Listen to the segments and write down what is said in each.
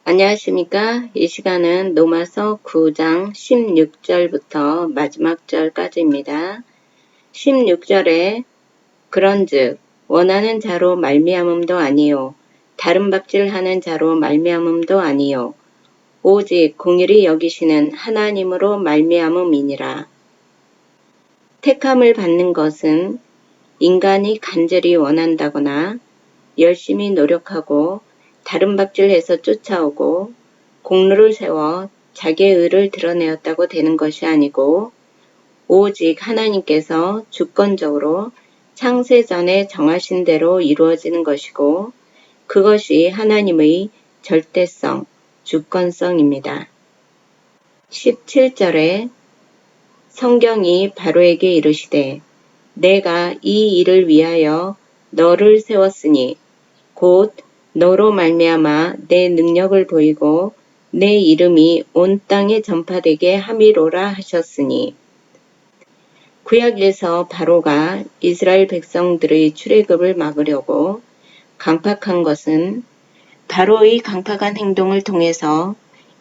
안녕하십니까? 이 시간은 로마서 9장 16절부터 마지막 절까지입니다. 16절에 그런즉 원하는 자로 말미암음도 아니요 다른 박질하는 자로 말미암음도 아니요 오직 공의를 여기시는 하나님으로 말미암음이니라. 택함을 받는 것은 인간이 간절히 원한다거나 열심히 노력하고 다른 박질해서 쫓아오고 공로를 세워 자기의 의를 드러내었다고 되는 것이 아니고 오직 하나님께서 주권적으로 창세전에 정하신 대로 이루어지는 것이고 그것이 하나님의 절대성, 주권성입니다. 17절에 성경이 바로에게 이르시되 내가 이 일을 위하여 너를 세웠으니 곧 너로 말미암아 내 능력을 보이고 내 이름이 온 땅에 전파되게 함이로라 하셨으니 구약에서 바로가 이스라엘 백성들의 출애굽을 막으려고 강팍한 것은 바로의 강팍한 행동을 통해서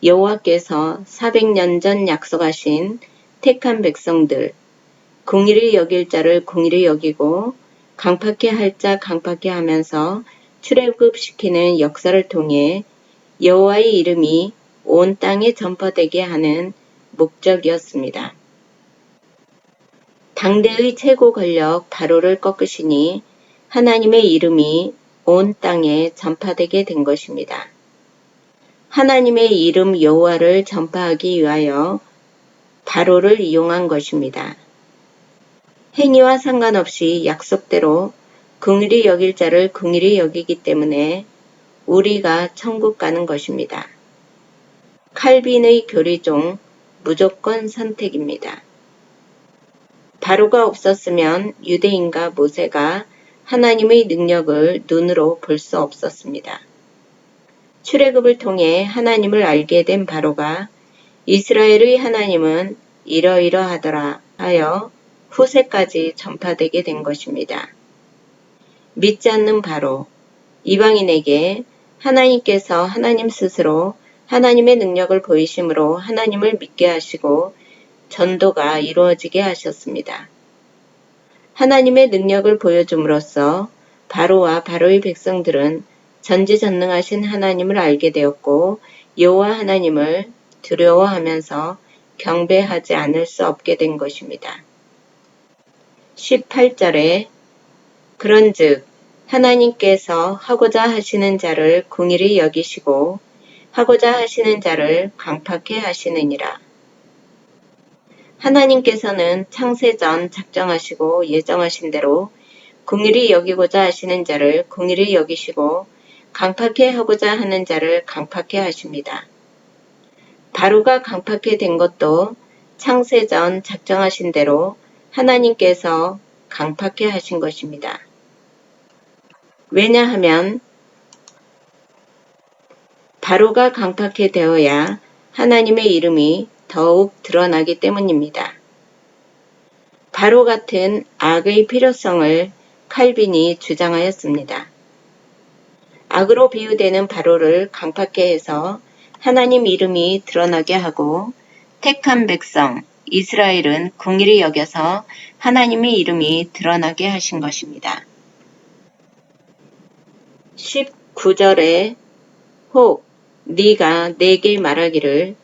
여호와께서 400년 전 약속하신 택한 백성들, 공의를 여길 자를 공의를 여기고 강팍해 할 자 강팍해 하면서 출애굽시키는 역사를 통해 여호와의 이름이 온 땅에 전파되게 하는 목적이었습니다. 당대의 최고 권력 바로를 꺾으시니 하나님의 이름이 온 땅에 전파되게 된 것입니다. 하나님의 이름 여호와를 전파하기 위하여 바로를 이용한 것입니다. 행위와 상관없이 약속대로 긍휼히 여길 자를 긍휼히 여기기 때문에 우리가 천국 가는 것입니다. 칼빈의 교리 중 무조건 선택입니다. 바로가 없었으면 유대인과 모세가 하나님의 능력을 눈으로 볼 수 없었습니다. 출애굽을 통해 하나님을 알게 된 바로가 이스라엘의 하나님은 이러이러하더라 하여 후세까지 전파되게 된 것입니다. 믿지 않는 바로, 이방인에게 하나님께서 하나님 스스로 하나님의 능력을 보이심으로 하나님을 믿게 하시고 전도가 이루어지게 하셨습니다. 하나님의 능력을 보여줌으로써 바로와 바로의 백성들은 전지전능하신 하나님을 알게 되었고 여호와 하나님을 두려워하면서 경배하지 않을 수 없게 된 것입니다. 18절에 그런즉 하나님께서 하고자 하시는 자를 긍휼히 여기시고 하고자 하시는 자를 강팍해 하시느니라. 하나님께서는 창세전 작정하시고 예정하신 대로 긍휼히 여기고자 하시는 자를 긍휼히 여기시고 강팍해 하고자 하는 자를 강팍해 하십니다. 바로가 강팍해 된 것도 창세전 작정하신 대로 하나님께서 강팍해 하신 것입니다. 왜냐하면 바로가 강팍해 되어야 하나님의 이름이 더욱 드러나기 때문입니다. 바로 같은 악의 필요성을 칼빈이 주장하였습니다. 악으로 비유되는 바로를 강팍해 해서 하나님 이름이 드러나게 하고 택한 백성 이스라엘은 긍휼히 여겨서 하나님의 이름이 드러나게 하신 것입니다. 19절에 혹 네가 내게 말하기를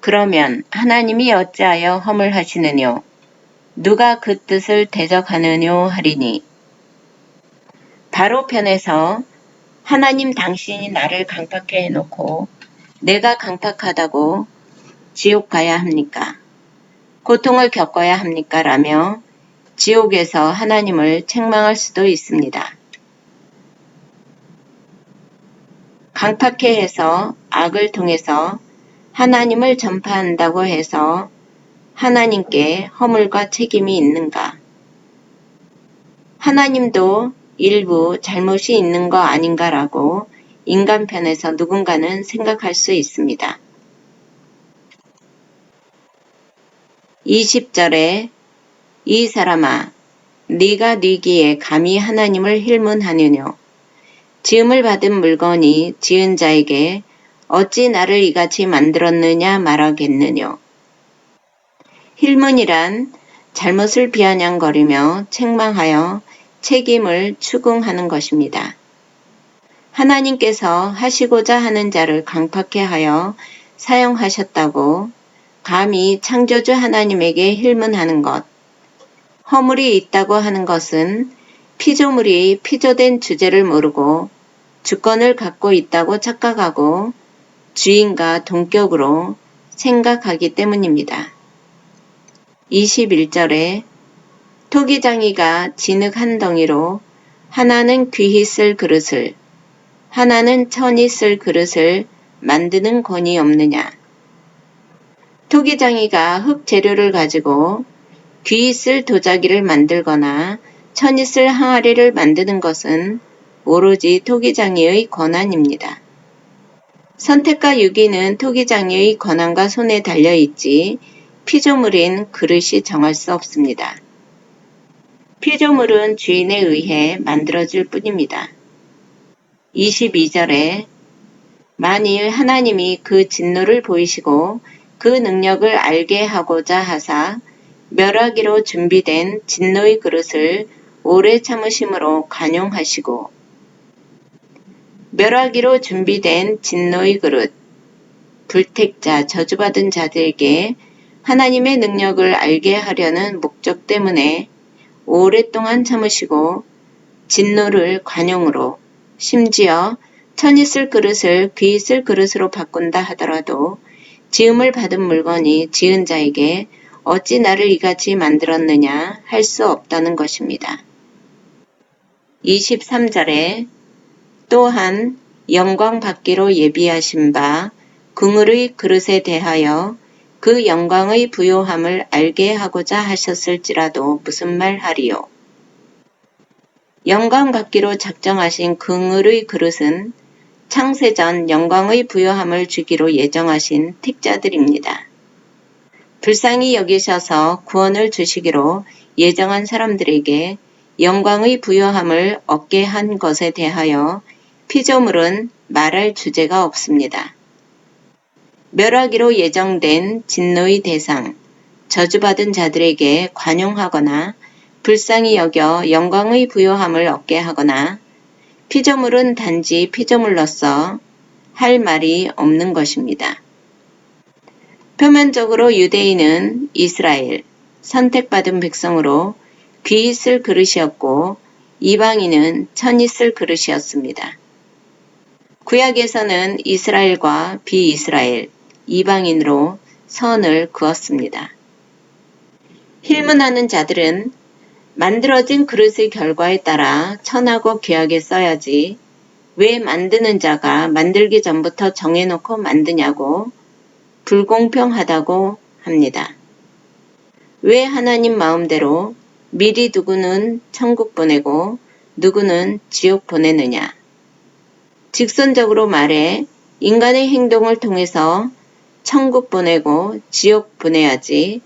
그러면 하나님이 어찌하여 허물 하시느뇨 누가 그 뜻을 대적하느뇨 하리니 바로 편에서 하나님 당신이 나를 강팍해 해놓고 내가 강팍하다고 지옥 가야 합니까? 고통을 겪어야 합니까? 라며 지옥에서 하나님을 책망할 수도 있습니다. 강팍해 해서 악을 통해서 하나님을 전파한다고 해서 하나님께 허물과 책임이 있는가? 하나님도 일부 잘못이 있는 거 아닌가라고 인간 편에서 누군가는 생각할 수 있습니다. 20절에 이 사람아 네가 뉘기에 감히 하나님을 힐문하느뇨 지음을 받은 물건이 지은 자에게 어찌 나를 이같이 만들었느냐 말하겠느뇨. 힐문이란 잘못을 비아냥거리며 책망하여 책임을 추궁하는 것입니다. 하나님께서 하시고자 하는 자를 강팍해 하여 사용하셨다고 감히 창조주 하나님에게 힐문하는 것, 허물이 있다고 하는 것은 피조물이 피조된 주제를 모르고 주권을 갖고 있다고 착각하고 주인과 동격으로 생각하기 때문입니다. 21절에 토기장이가 진흙 한 덩이로 하나는 귀히 쓸 그릇을 하나는 천이 쓸 그릇을 만드는 권이 없느냐. 토기장이가 흙 재료를 가지고 귀히 쓸 도자기를 만들거나 천이 쓸 항아리를 만드는 것은 오로지 토기장이의 권한입니다. 선택과 유기는 토기장이의 권한과 손에 달려있지 피조물인 그릇이 정할 수 없습니다. 피조물은 주인에 의해 만들어질 뿐입니다. 22절에 만일 하나님이 그 진노를 보이시고 그 능력을 알게 하고자 하사 멸하기로 준비된 진노의 그릇을 오래 참으심으로 관용하시고 멸하기로 준비된 진노의 그릇 불택자 저주받은 자들에게 하나님의 능력을 알게 하려는 목적 때문에 오랫동안 참으시고 진노를 관용으로 심지어 천이 쓸 그릇을 귀히 쓸 그릇으로 바꾼다 하더라도 지음을 받은 물건이 지은 자에게 어찌 나를 이같이 만들었느냐 할 수 없다는 것입니다. 23절에 또한 영광 받기로 예비하신 바 긍휼의 그릇에 대하여 그 영광의 부요함을 알게 하고자 하셨을지라도 무슨 말 하리요. 영광 받기로 작정하신 긍휼의 그릇은 창세전 영광의 부요함을 주기로 예정하신 택자들입니다. 불쌍히 여기셔서 구원을 주시기로 예정한 사람들에게 영광의 부요함을 얻게 한 것에 대하여 피조물은 말할 주제가 없습니다. 멸하기로 예정된 진노의 대상, 저주받은 자들에게 관용하거나 불쌍히 여겨 영광의 부요함을 얻게 하거나 피조물은 단지 피조물로서 할 말이 없는 것입니다. 표면적으로 유대인은 이스라엘, 선택받은 백성으로 귀히 쓸 그릇이었고 이방인은 천이 쓸 그릇이었습니다. 구약에서는 이스라엘과 비이스라엘, 이방인으로 선을 그었습니다. 힐문하는 자들은 만들어진 그릇의 결과에 따라 천하고 귀하게 써야지 왜 만드는 자가 만들기 전부터 정해놓고 만드냐고 불공평하다고 합니다. 왜 하나님 마음대로 미리 누구는 천국 보내고 누구는 지옥 보내느냐. 직선적으로 말해 인간의 행동을 통해서 천국 보내고 지옥 보내야지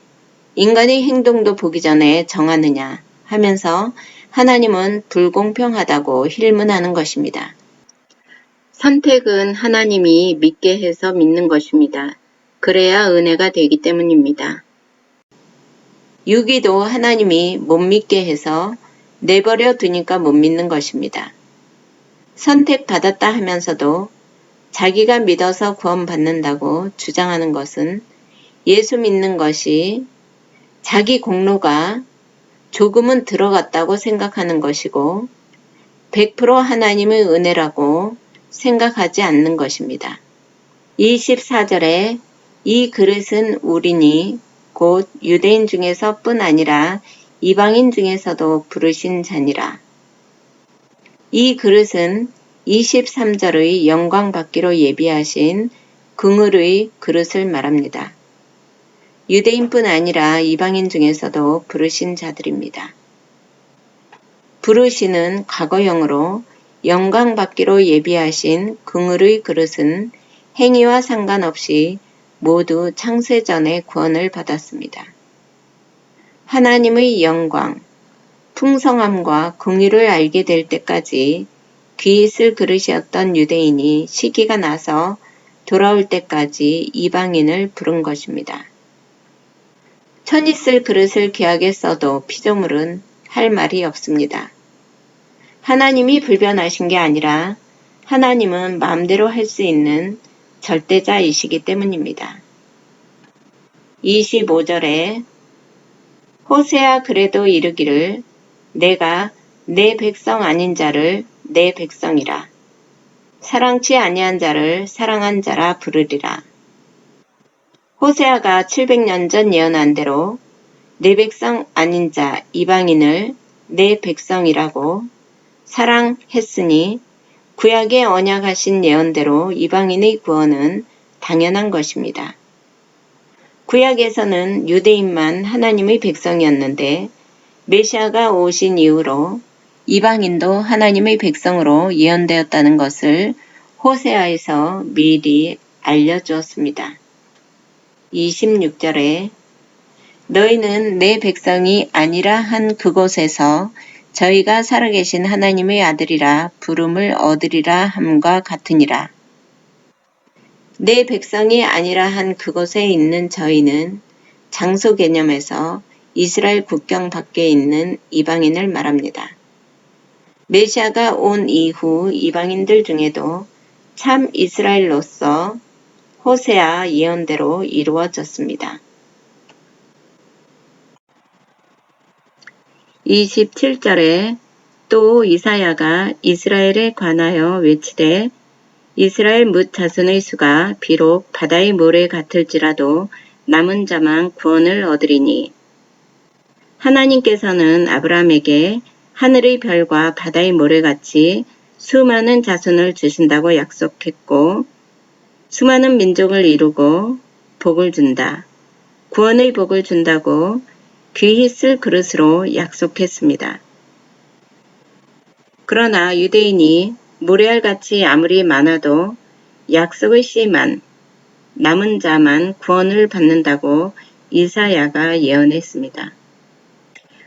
인간의 행동도 보기 전에 정하느냐 하면서 하나님은 불공평하다고 힐문하는 것입니다. 선택은 하나님이 믿게 해서 믿는 것입니다. 그래야 은혜가 되기 때문입니다. 유기도 하나님이 못 믿게 해서 내버려 두니까 못 믿는 것입니다. 선택받았다 하면서도 자기가 믿어서 구원받는다고 주장하는 것은 예수 믿는 것이 자기 공로가 조금은 들어갔다고 생각하는 것이고 100% 하나님의 은혜라고 생각하지 않는 것입니다. 24절에 이 그릇은 우리니 곧 유대인 중에서 뿐 아니라 이방인 중에서도 부르신 자니라. 이 그릇은 23절의 영광 받기로 예비하신 긍휼의 그릇을 말합니다. 유대인뿐 아니라 이방인 중에서도 부르신 자들입니다. 부르시는 과거형으로 영광 받기로 예비하신 긍휼의 그릇은 행위와 상관없이 모두 창세전에 구원을 받았습니다. 하나님의 영광, 풍성함과 긍휼을 알게 될 때까지 귀히 쓸 그릇이었던 유대인이 시기가 나서 돌아올 때까지 이방인을 부른 것입니다. 천이 쓸 그릇을 귀하게 써도 피조물은 할 말이 없습니다. 하나님이 불변하신 게 아니라 하나님은 마음대로 할 수 있는 절대자이시기 때문입니다. 25절에 호세아 그래도 이르기를 내가 내 백성 아닌 자를 내 백성이라 사랑치 아니한 자를 사랑한 자라 부르리라. 호세아가 700년 전 예언한 대로 내 백성 아닌 자 이방인을 내 백성이라고 사랑했으니 구약에 언약하신 예언대로 이방인의 구원은 당연한 것입니다. 구약에서는 유대인만 하나님의 백성이었는데 메시아가 오신 이후로 이방인도 하나님의 백성으로 예언되었다는 것을 호세아에서 미리 알려주었습니다. 26절에 너희는 내 백성이 아니라 한 그곳에서 저희가 살아계신 하나님의 아들이라 부름을 얻으리라 함과 같으니라. 내 백성이 아니라 한 그곳에 있는 저희는 장소 개념에서 이스라엘 국경 밖에 있는 이방인을 말합니다. 메시아가 온 이후 이방인들 중에도 참 이스라엘로서 호세아 예언대로 이루어졌습니다. 27절에 또 이사야가 이스라엘에 관하여 외치되 이스라엘 뭇 자손의 수가 비록 바다의 모래 같을지라도 남은 자만 구원을 얻으리니 하나님께서는 아브라함에게 하늘의 별과 바다의 모래같이 수많은 자손을 주신다고 약속했고 수많은 민족을 이루고 복을 준다. 구원의 복을 준다고 귀히 쓸 그릇으로 약속했습니다. 그러나 유대인이 모래알같이 아무리 많아도 약속의 씨만 남은 자만 구원을 받는다고 이사야가 예언했습니다.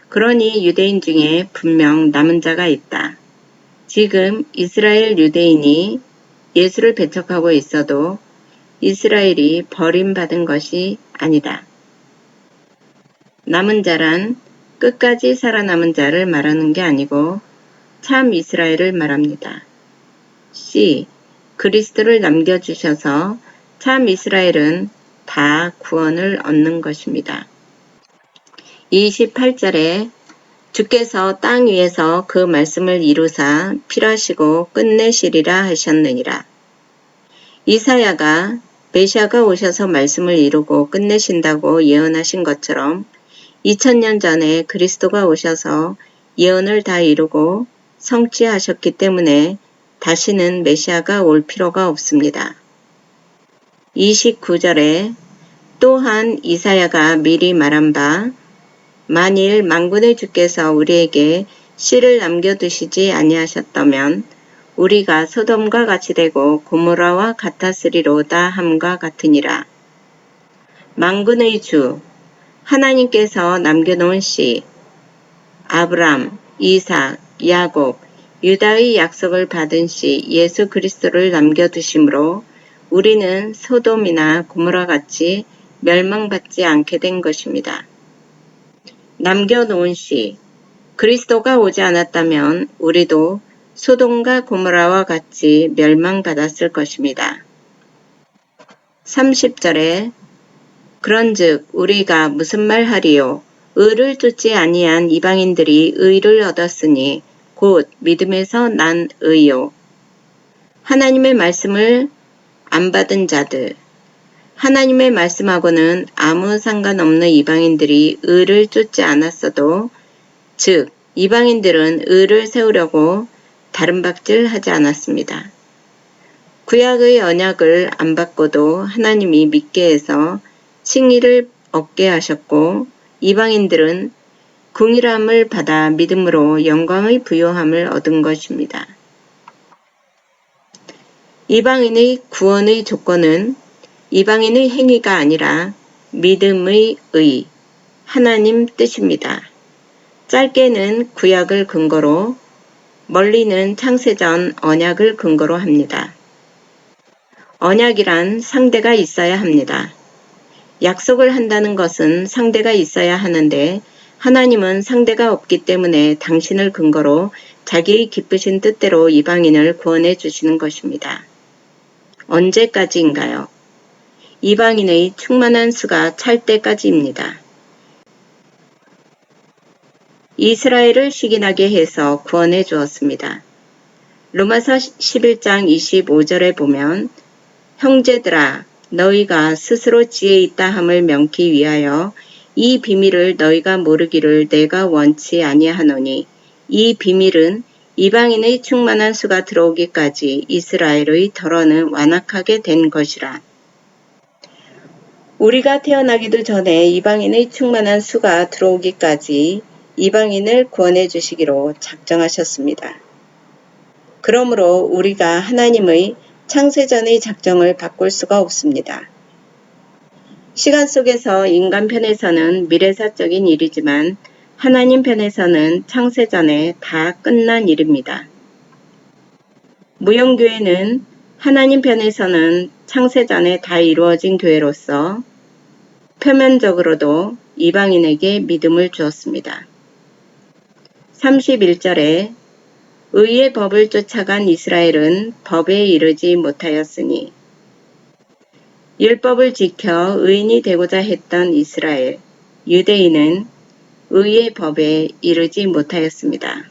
그러니 유대인 중에 분명 남은 자가 있다. 지금 이스라엘 유대인이 예수를 배척하고 있어도 이스라엘이 버림받은 것이 아니다. 남은 자란 끝까지 살아남은 자를 말하는 게 아니고 참 이스라엘을 말합니다. C. 그리스도를 남겨주셔서 참 이스라엘은 다 구원을 얻는 것입니다. 28절에 주께서 땅 위에서 그 말씀을 이루사 필하시고 끝내시리라 하셨느니라. 이사야가 메시아가 오셔서 말씀을 이루고 끝내신다고 예언하신 것처럼 2000년 전에 그리스도가 오셔서 예언을 다 이루고 성취하셨기 때문에 다시는 메시아가 올 필요가 없습니다. 29절에 또한 이사야가 미리 말한 바 만일 만군의 주께서 우리에게 씨를 남겨두시지 아니하셨다면 우리가 소돔과 같이 되고 고모라와 같았으리로다 함과 같으니라. 만군의 주 하나님께서 남겨놓은 씨 아브람, 이삭, 야곱, 유다의 약속을 받은 씨 예수 그리스도를 남겨두심으로 우리는 소돔이나 고모라 같이 멸망받지 않게 된 것입니다. 남겨놓은 씨 그리스도가 오지 않았다면 우리도 소돔과 고모라와 같이 멸망받았을 것입니다. 30절에 그런즉 우리가 무슨 말 하리요 의를 쫓지 아니한 이방인들이 의를 얻었으니 곧 믿음에서 난 의요. 하나님의 말씀을 안 받은 자들 하나님의 말씀하고는 아무 상관없는 이방인들이 의를 쫓지 않았어도 즉 이방인들은 의를 세우려고 다른 박질 하지 않았습니다. 구약의 언약을 안 받고도 하나님이 믿게 해서 칭의를 얻게 하셨고 이방인들은 긍휼함을 받아 믿음으로 영광의 부요함을 얻은 것입니다. 이방인의 구원의 조건은 이방인의 행위가 아니라 믿음의 의, 하나님 뜻입니다. 짧게는 구약을 근거로 멀리는 창세전 언약을 근거로 합니다. 언약이란 상대가 있어야 합니다. 약속을 한다는 것은 상대가 있어야 하는데 하나님은 상대가 없기 때문에 당신을 근거로 자기의 기쁘신 뜻대로 이방인을 구원해 주시는 것입니다. 언제까지인가요? 이방인의 충만한 수가 찰 때까지입니다. 이스라엘을 시기나게 해서 구원해 주었습니다. 로마서 11장 25절에 보면 형제들아 너희가 스스로 지혜 있다 함을 명기 위하여 이 비밀을 너희가 모르기를 내가 원치 아니하노니 이 비밀은 이방인의 충만한 수가 들어오기까지 이스라엘의 덜어는 완악하게 된 것이라. 우리가 태어나기도 전에 이방인의 충만한 수가 들어오기까지 이방인을 구원해 주시기로 작정하셨습니다. 그러므로 우리가 하나님의 창세전의 작정을 바꿀 수가 없습니다. 시간 속에서 인간 편에서는 미래사적인 일이지만 하나님 편에서는 창세전에 다 끝난 일입니다. 무영교회는 하나님 편에서는 창세전에 다 이루어진 교회로서 표면적으로도 이방인에게 믿음을 주었습니다. 31절에 의의 법을 쫓아간 이스라엘은 법에 이르지 못하였으니 율법을 지켜 의인이 되고자 했던 이스라엘, 유대인은 의의 법에 이르지 못하였습니다.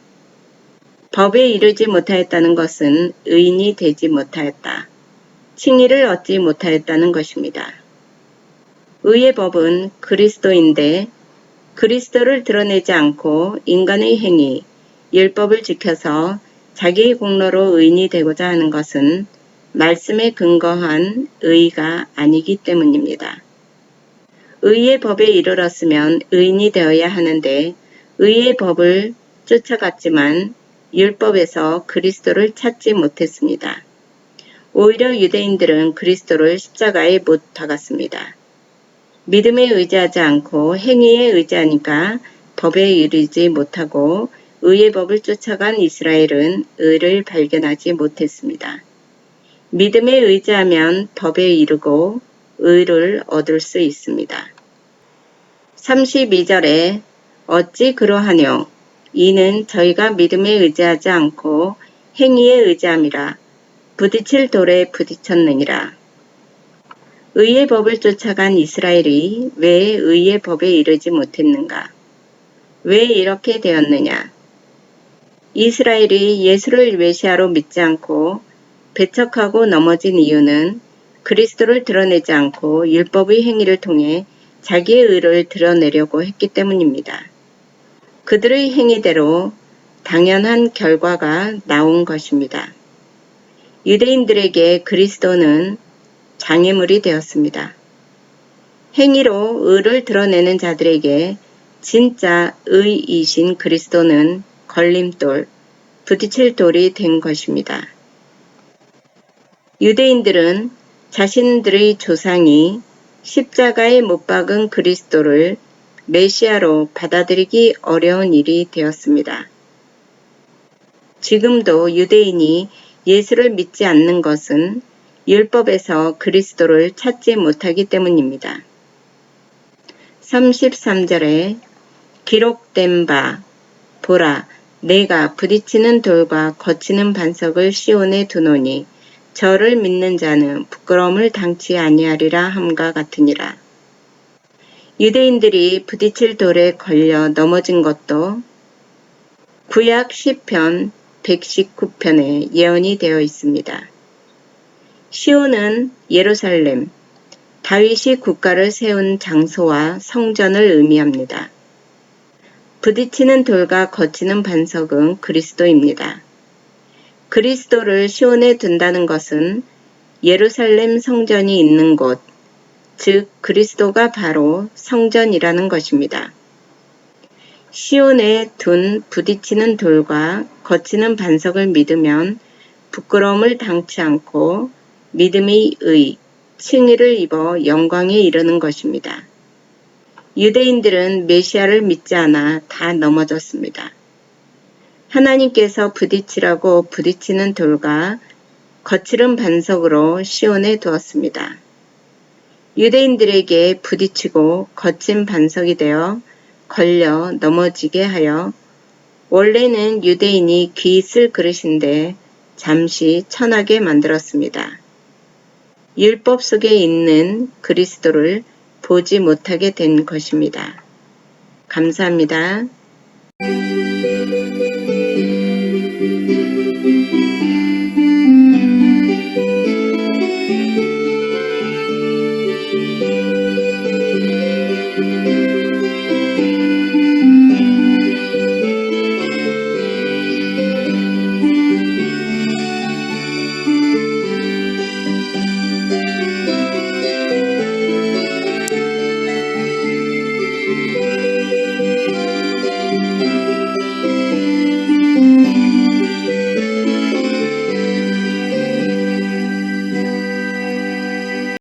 법에 이르지 못하였다는 것은 의인이 되지 못하였다. 칭의를 얻지 못하였다는 것입니다. 의의 법은 그리스도인데 그리스도를 드러내지 않고 인간의 행위, 율법을 지켜서 자기의 공로로 의인이 되고자 하는 것은 말씀에 근거한 의가 아니기 때문입니다. 의의 법에 이르렀으면 의인이 되어야 하는데 의의 법을 쫓아갔지만 율법에서 그리스도를 찾지 못했습니다. 오히려 유대인들은 그리스도를 십자가에 못 박았습니다. 믿음에 의지하지 않고 행위에 의지하니까 법에 이르지 못하고 의의 법을 쫓아간 이스라엘은 의를 발견하지 못했습니다. 믿음에 의지하면 법에 이르고 의를 얻을 수 있습니다. 32절에 어찌 그러하뇨? 이는 저희가 믿음에 의지하지 않고 행위에 의지함이라. 부딪힐 돌에 부딪혔느니라. 의의 법을 쫓아간 이스라엘이 왜 의의 법에 이르지 못했는가? 왜 이렇게 되었느냐? 이스라엘이 예수를 메시아로 믿지 않고 배척하고 넘어진 이유는 그리스도를 드러내지 않고 율법의 행위를 통해 자기의 의를 드러내려고 했기 때문입니다. 그들의 행위대로 당연한 결과가 나온 것입니다. 유대인들에게 그리스도는 장애물이 되었습니다. 행위로 의를 드러내는 자들에게 진짜 의이신 그리스도는 걸림돌, 부딪힐 돌이 된 것입니다. 유대인들은 자신들의 조상이 십자가에 못 박은 그리스도를 메시아로 받아들이기 어려운 일이 되었습니다. 지금도 유대인이 예수를 믿지 않는 것은 율법에서 그리스도를 찾지 못하기 때문입니다. 33절에 기록된 바 보라 내가 부딪히는 돌과 거치는 반석을 시온에 두노니 저를 믿는 자는 부끄러움을 당치 아니하리라 함과 같으니라. 유대인들이 부딪힐 돌에 걸려 넘어진 것도 구약 10편 119편에 예언이 되어 있습니다. 시온은 예루살렘, 다윗이 국가를 세운 장소와 성전을 의미합니다. 부딪히는 돌과 거치는 반석은 그리스도입니다. 그리스도를 시온에 둔다는 것은 예루살렘 성전이 있는 곳, 즉 그리스도가 바로 성전이라는 것입니다. 시온에 둔 부딪히는 돌과 거치는 반석을 믿으면 부끄러움을 당치 않고 믿음의 의, 칭의를 입어 영광에 이르는 것입니다. 유대인들은 메시아를 믿지 않아 다 넘어졌습니다. 하나님께서 부딪히라고 부딪히는 돌과 거칠은 반석으로 시온에 두었습니다. 유대인들에게 부딪히고 거친 반석이 되어 걸려 넘어지게 하여 원래는 유대인이 귀 쓸 그릇인데 잠시 천하게 만들었습니다. 율법 속에 있는 그리스도를 보지 못하게 된 것입니다. 감사합니다.